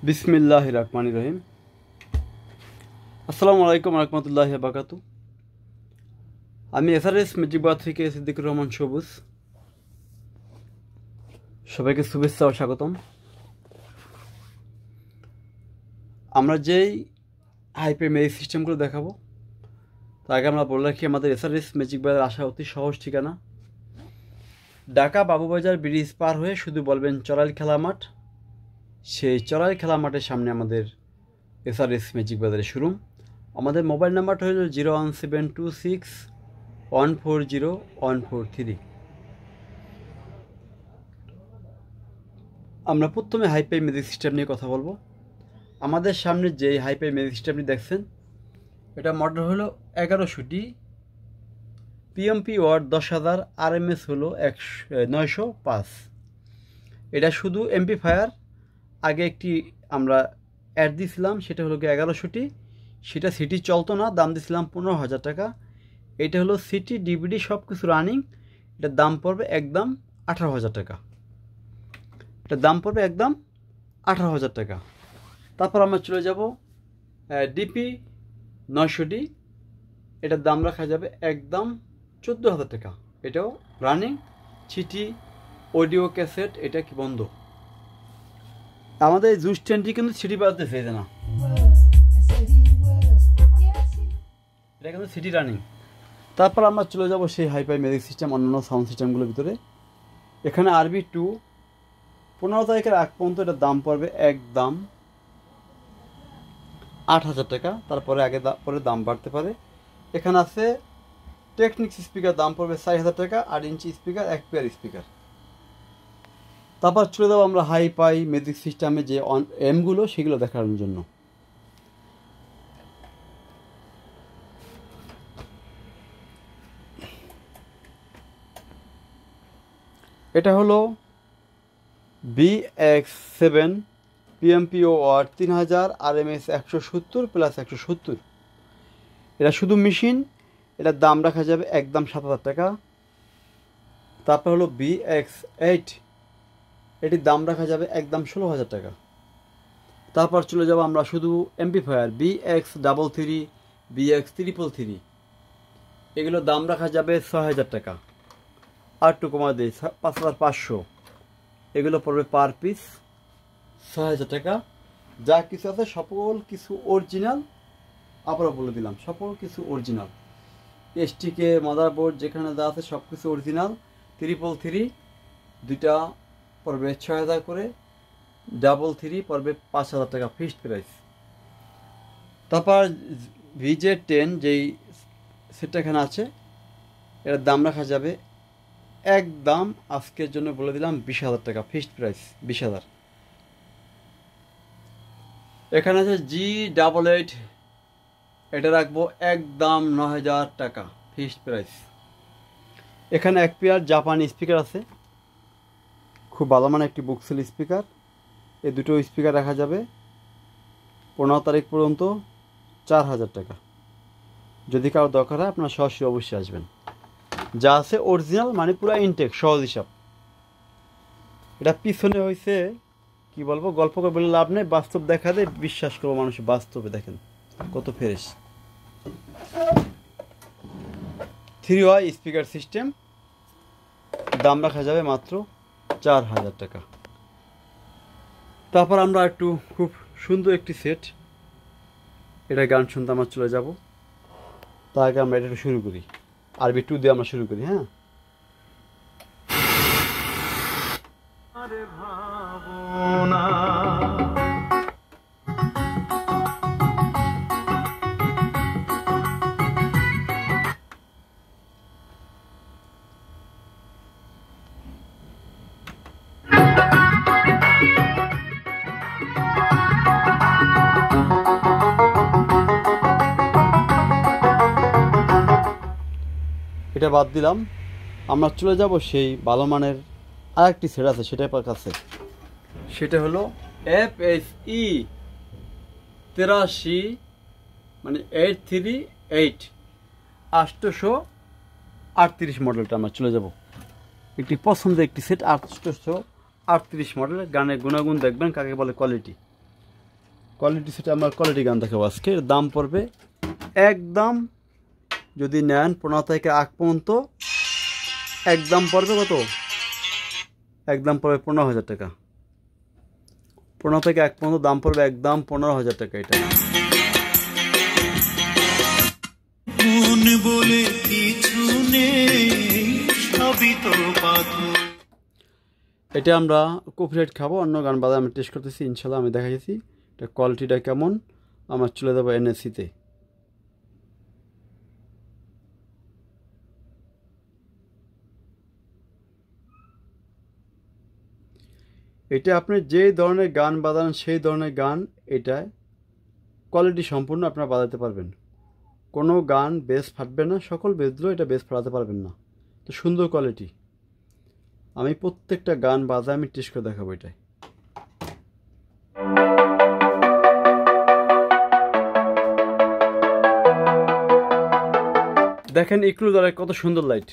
বিসমিল্লাহির রহমানির রহিম। আসসালামু আলাইকুম রহমতুল্লাহি ওয়া বারাকাতুহু। আমি এসআরএস ম্যাজিক বার থেকে সিদ্দিকুর রহমান সবুজ। সবাইকে শুভেচ্ছা ও স্বাগতম। আমরা যেই হাইপে ম্যাজিক সিস্টেমগুলো দেখাবো তার আগে আমরা বলে রাখি আমাদের এসআরএস ম্যাজিক বারের আসা অতি সহজ ঠিকানা ঢাকা বাবুবাজার ব্রিজ পার হয়ে শুধু বলবেন চড়াইল খেলা মাঠ। সেই চড়াইল খেলা মাঠের সামনে আমাদের এসআরএস ম্যাজিক বাজারের শোরুম। আমাদের মোবাইল নাম্বারটা হলো 01726140143। আমরা প্রথমে হাইপাই ম্যাজিক সিস্টেম নিয়ে কথা বলবো। আমাদের সামনে যে হাইপাই ম্যাজিক সিস্টেমটি দেখছেন এটা মডেল হলো 1100টি, পিএমপি ওয়াট 10,000, আরএমএস হলো 905। এটা শুধু এমপ্লিফায়ার। আগে একটি আমরা অ্যাড দিয়েছিলাম, সেটা হলো 1100টি, সেটা সিটি চলতো না, দাম দিয়েছিলাম 15,000 টাকা। এটা হলো সিটি ডিভিডি সব কিছু রানিং, এটার দাম পড়বে একদম 18,000 টাকা। এটার দাম পড়বে একদম 18,000 টাকা। তারপর আমরা চলে যাব ডিপি 900টি, এটার দাম রাখা যাবে একদম 14,000 টাকা। এটাও রানিং, সিটি অডিও ক্যাসেট, এটা কি বন্ধ। আমাদের এই জুস ট্রেনটি কিন্তু সিটি বাজতে চাইছে না, এটা কিন্তু সিটি রানিং। তারপর আমরা চলে যাব সেই হাইপাই ম্যাজিক সিস্টেম অন্যান্য সাউন্ড সিস্টেমগুলোর ভিতরে। এখানে RB2 15 তারিখের আগ পর্যন্ত এটার দাম পড়বে একদম 8,000 টাকা। তারপরে পরে দাম বাড়তে পারে। এখানে আছে টেকনিক্স স্পিকার, দাম পড়বে 4,000 টাকা, 8 ইঞ্চি স্পিকার, 1 পেয়ার স্পিকার। তারপর চলে যাবো আমরা হাইপাই ম্যাজিক সিস্টেমে যে এমগুলো সেগুলো দেখানোর জন্য। এটা হলো BX7 PMPO watt 3000, RMS 170 plus 170। এটা শুধু মেশিন, এটার দাম রাখা যাবে একদম 7,000 টাকা। তারপর হলো BX8, এটির দাম রাখা যাবে একদম 16,000 টাকা। তারপর চলে যাব আমরা শুধু এমপ্লিফায়ার BX33, BX333, এগুলোর দাম রাখা যাবে 6,000 টাকা। আর একটু কমা দিই, 5,500। এগুলো পড়বে পার পিস 6,000 টাকা। যা কিছু আছে সকল কিছু অরিজিনাল, আবারও বলে দিলাম সকল কিছু অরিজিনাল। STK মাদারবোর্ড যেখানে যা আছে সব কিছু অরিজিনাল। 333 দুইটা পড়বে 6,000 করে, 333 পড়বে 5,000 টাকা ফিক্সড প্রাইস। তারপর VJ10 যেই সেটটা এখানে আছে এটার দাম রাখা যাবে একদম আজকের জন্য বলে দিলাম 20,000 টাকা ফিক্সড প্রাইস, 20,000। এখানে আছে G88, এটা রাখবো একদম 9,000 টাকা ফিক্সড প্রাইস। এখানে 1 পেয়ার জাপানি স্পিকার আছে, খুব ভালো মানের একটি বুকসেল স্পিকার। এই দুটো স্পিকার রাখা যাবে 15 তারিখ পর্যন্ত 4,000 টাকা। যদি কারো দরকার হয় আপনারা সরাসরি অবশ্যই আসবেন। যা আছে অরিজিনাল, মানে পুরো ইনটেক, সহজ হিসাব। এটা পিছনে হয়েছে কি বলবো, গল্প করে বলে লাভ নেই, বাস্তব দেখা দেয়, বিশ্বাস করবো মানুষ বাস্তবে। দেখেন কত ফ্রেশ। 3Y স্পিকার সিস্টেম, দাম রাখা যাবে মাত্র 4,000 টাকা। তারপর আমরা একটু খুব সুন্দর একটি সেট, এটা গান শুনতে আমরা চলে যাব। তার আগে আমরা এটা শুরু করি, RB2 দিয়ে আমরা শুরু করি। হ্যাঁ, এটা বাদ দিলাম। আমরা চলে যাব সেই ভালো মানের আরেকটি সেট আছে সেটার কাছে, সেটা হলো FSE 83, মানে 838 838 মডেলটা আমরা চলে যাব। একটি পছন্দের একটি সেট 838 মডেলের, গানের গুণাগুণ দেখবেন, কাকে বলে কোয়ালিটি। কোয়ালিটি সেটে আমার কোয়ালিটি গান দেখাবো আজকে। এর দাম পড়বে একদম, যদি নেন 15 থেকে আগ পর্যন্ত একদম পড়বে কত? একদম পড়বে 15,000 টাকা। 15 থেকে এক পর্যন্ত দাম পড়বে একদম 15,000 টাকা। এটা মন বলে কিছু নেই, সবই তো পাথর। এটা আমরা কপিরাইট খাবো, অন্য গান বাজায় আমি টেস্ট করতেছি, ইনশাল্লাহ আমি দেখাইছি এটা কোয়ালিটিটা কেমন। আমরা চলে যাবো এনএসসিতে। এটা আপনি যে ধরনের গান বাজান সেই ধরনের গান এটায় কোয়ালিটি সম্পূর্ণ আপনারা বাজাতে পারবেন। কোনো গান বেস ফাটবে না, সকল বেস দিলেও এটা বেস ফাটাতে পারবেন না। তো সুন্দর কোয়ালিটি। আমি প্রত্যেকটা গান বাজায় আমি টেস্ট করে দেখাবো এটাই। দেখেন ইক্লুজারের কত সুন্দর লাইট।